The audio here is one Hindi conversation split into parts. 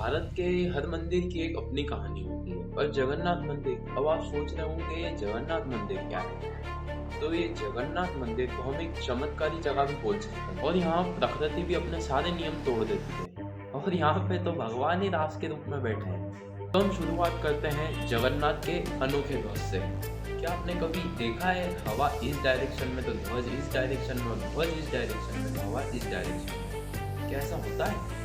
भारत के हर मंदिर की एक अपनी कहानी होती है। और जगन्नाथ मंदिर, अब आप सोच रहे होंगे ये जगन्नाथ मंदिर क्या है। तो ये जगन्नाथ मंदिर को हम एक चमत्कारी जगह भी बोल सकते हैं। और यहाँ प्रकृति भी अपने सारे नियम तोड़ देती है। और यहाँ पे तो भगवान ही दास के रूप में बैठे हैं। तो हम शुरुआत करते हैं जगन्नाथ के अनोखे ध्वज से। क्या आपने कभी देखा है हवा इस डायरेक्शन में तो ध्वज इस डायरेक्शन में, और ध्वज इस डायरेक्शन में तो हवा इस डायरेक्शन में? क्या ऐसा होता है?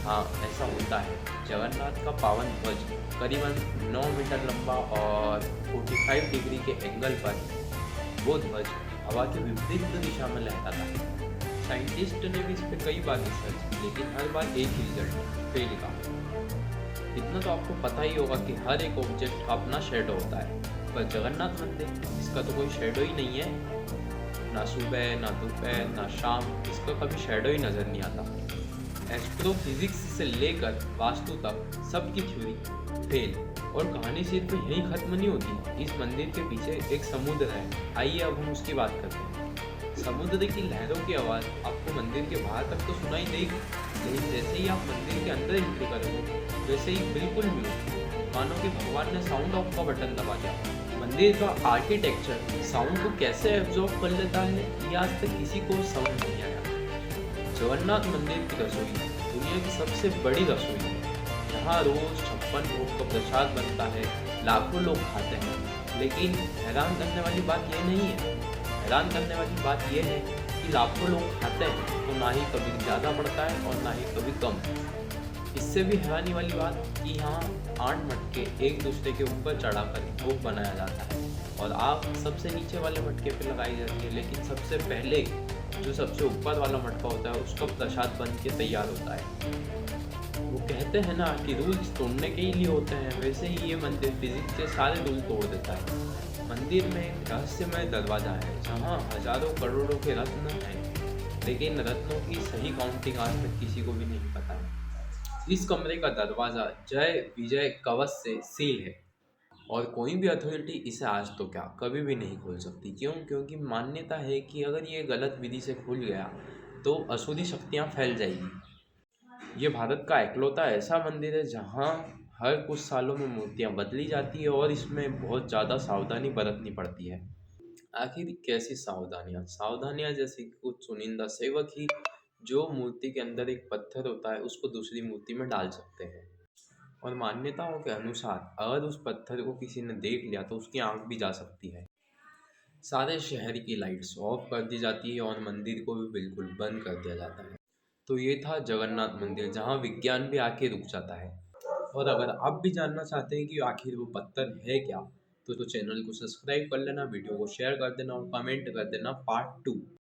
हाँ, ऐसा होता है। जगन्नाथ का पावन ध्वज करीबन 9 मीटर लंबा और 45 डिग्री के एंगल पर वो ध्वज हवा के विपरीत दिशा में लहराता है। साइंटिस्ट ने भी इस पे कई बार रिसर्च की, लेकिन हर बार एक ही रिजल्ट, फेल का। इतना तो आपको पता ही होगा कि हर एक ऑब्जेक्ट का अपना शेडो होता है, पर जगन्नाथ मंदिर, इसका तो कोई शेडो ही नहीं है। ना सुबह, ना दोपहर, ना शाम, इसका कभी शेडो ही नजर नहीं आता। एस्ट्रोफिजिक्स से लेकर वास्तु तक सबकी थ्योरी फेल। और कहानी सिर्फ यहीं खत्म नहीं होती। इस मंदिर के पीछे एक समुद्र है। आइए अब हम उसकी बात करते हैं। समुद्र की लहरों की आवाज़ आपको मंदिर के बाहर तक तो सुनाई देगी, लेकिन जैसे ही आप मंदिर के अंदर एंट्री करोगे वैसे ही बिल्कुल म्यूट, मानो कि भगवान ने साउंड ऑफ का बटन दबा दिया। मंदिर का आर्किटेक्चर साउंड को कैसे एब्जॉर्ब कर लेता है, ये आज तक किसी को समझ नहीं आया। जगन्नाथ मंदिर की रसोई दुनिया की सबसे बड़ी रसोई है। यहाँ रोज 56 भोग का प्रसाद बनता है, लाखों लोग खाते हैं। लेकिन हैरान करने वाली बात यह नहीं है। हैरान करने वाली बात यह है कि लाखों लोग खाते हैं तो ना ही कभी ज़्यादा बढ़ता है और ना ही कभी कम। इससे भी हैरानी वाली बात कि यहाँ 8 मटके एक दूसरे के ऊपर चढ़ाकर भोग बनाया जाता है और आग सबसे नीचे वाले मटके पे लगाई जाती है। लेकिन सबसे पहले जो सबसे ऊपर वाला मटका होता है उसका प्रसाद बन के तैयार होता है। वो कहते हैं ना कि रूल्स तोड़ने के ही लिए होते हैं, वैसे ही ये मंदिर फिजिक्स के सारे रूल तोड़ देता है। मंदिर में एक रहस्यमय दरवाजा है जहाँ हजारों करोड़ों के रत्न हैं, लेकिन रत्नों की सही काउंटिंग आज तक किसी को भी नहीं पता है। इस कमरे का दरवाजा जय विजय कवच से सील है और कोई भी अथॉरिटी इसे आज तो क्या कभी भी नहीं खोल सकती। क्यों? क्योंकि मान्यता है कि अगर ये गलत विधि से खुल गया तो असुरी शक्तियाँ फैल जाएगी। ये भारत का इकलौता ऐसा मंदिर है जहाँ हर कुछ सालों में मूर्तियाँ बदली जाती है और इसमें बहुत ज़्यादा सावधानी बरतनी पड़ती है। आखिर कैसी सावधानियाँ? सावधानियाँ जैसे कि कुछ चुनिंदा सेवक ही जो मूर्ति के अंदर एक पत्थर होता है उसको दूसरी मूर्ति में डाल सकते हैं। और मान्यताओं के अनुसार अगर उस पत्थर को किसी ने देख लिया तो उसकी आंख भी जा सकती है। सारे शहर की लाइट्स ऑफ कर दी जाती है और मंदिर को भी बिल्कुल बंद कर दिया जाता है। तो ये था जगन्नाथ मंदिर जहाँ विज्ञान भी आके रुक जाता है। और अगर आप भी जानना चाहते हैं कि आखिर वो पत्थर है क्या, तो चैनल को सब्सक्राइब कर लेना, वीडियो को शेयर कर देना और कमेंट कर देना पार्ट 2।